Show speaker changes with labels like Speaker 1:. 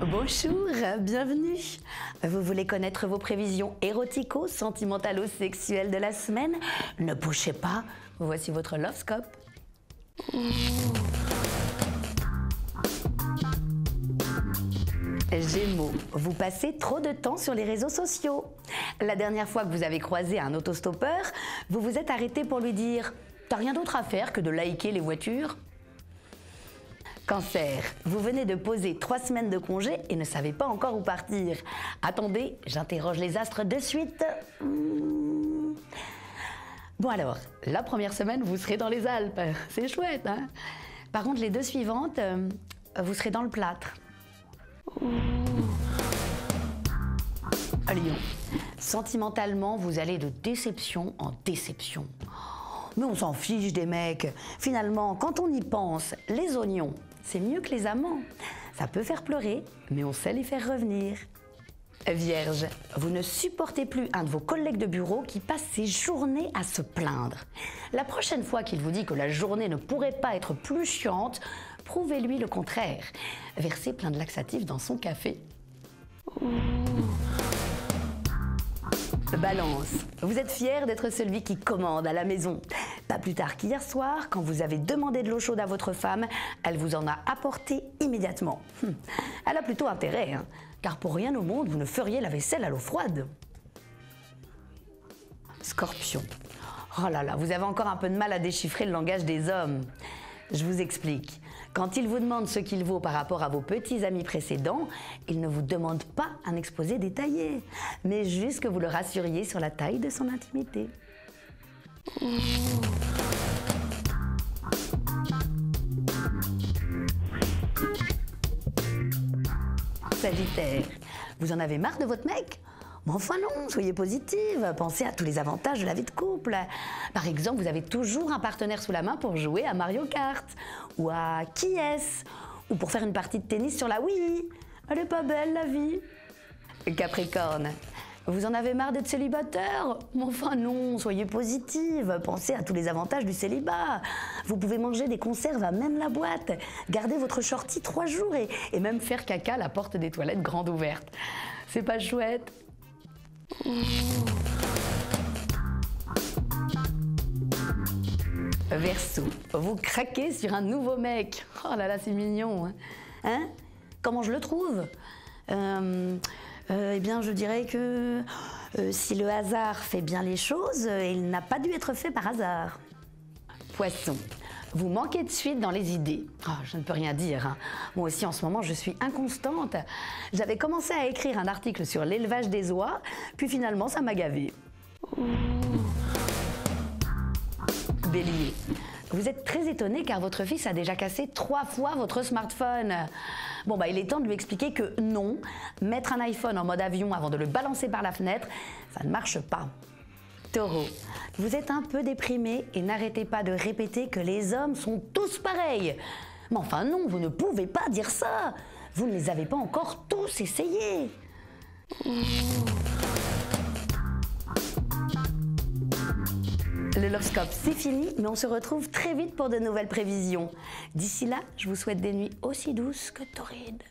Speaker 1: Bonjour, bienvenue. Vous voulez connaître vos prévisions érotico-sentimentalo-sexuelles de la semaine? Ne bougez pas, voici votre Lovescope. Gémeaux, vous passez trop de temps sur les réseaux sociaux. La dernière fois que vous avez croisé un autostoppeur, vous vous êtes arrêté pour lui dire « T'as rien d'autre à faire que de liker les voitures ?» Cancer, vous venez de poser 3 semaines de congé et ne savez pas encore où partir. Attendez, j'interroge les astres de suite. Bon alors, la première semaine, vous serez dans les Alpes. C'est chouette, hein? Par contre, les 2 suivantes, vous serez dans le plâtre. Lion, sentimentalement, vous allez de déception en déception. Mais on s'en fiche des mecs. Finalement, quand on y pense, les oignons, c'est mieux que les amants. Ça peut faire pleurer, mais on sait les faire revenir. Vierge, vous ne supportez plus un de vos collègues de bureau qui passe ses journées à se plaindre. La prochaine fois qu'il vous dit que la journée ne pourrait pas être plus chiante, prouvez-lui le contraire. Versez plein de laxatifs dans son café. Balance, vous êtes fier d'être celui qui commande à la maison. Pas plus tard qu'hier soir, quand vous avez demandé de l'eau chaude à votre femme, elle vous en a apporté immédiatement. Elle a plutôt intérêt, hein, car pour rien au monde, vous ne feriez la vaisselle à l'eau froide. Scorpion, oh là là, vous avez encore un peu de mal à déchiffrer le langage des hommes. Je vous explique. Quand il vous demande ce qu'il vaut par rapport à vos petits amis précédents, il ne vous demande pas un exposé détaillé, mais juste que vous le rassuriez sur la taille de son intimité. Sagittaire, vous en avez marre de votre mec ? Mais enfin non, soyez positive, pensez à tous les avantages de la vie de couple. Par exemple, vous avez toujours un partenaire sous la main pour jouer à Mario Kart, ou à Qui est-ce, ou pour faire une partie de tennis sur la Wii. Elle est pas belle la vie. Capricorne, vous en avez marre d'être célibataire? Mais enfin non, soyez positive, pensez à tous les avantages du célibat. Vous pouvez manger des conserves à même la boîte, garder votre shorty 3 jours et même faire caca à la porte des toilettes grande ouverte. C'est pas chouette? Verseau, vous craquez sur un nouveau mec. Oh là là, c'est mignon. Hein? Comment je le trouve? Eh bien, je dirais que si le hasard fait bien les choses, il n'a pas dû être fait par hasard. Poisson, vous manquez de suite dans les idées. Oh, je ne peux rien dire, hein. Moi aussi, en ce moment, je suis inconstante. J'avais commencé à écrire un article sur l'élevage des oies, puis finalement, ça m'a gavé. Bélier, vous êtes très étonné car votre fils a déjà cassé 3 fois votre smartphone. Bon, il est temps de lui expliquer que non, mettre un iPhone en mode avion avant de le balancer par la fenêtre, ça ne marche pas. Taureau, vous êtes un peu déprimé et n'arrêtez pas de répéter que les hommes sont tous pareils. Mais enfin non, vous ne pouvez pas dire ça. Vous ne les avez pas encore tous essayés. Le Lovescope, c'est fini, mais on se retrouve très vite pour de nouvelles prévisions. D'ici là, je vous souhaite des nuits aussi douces que torrides.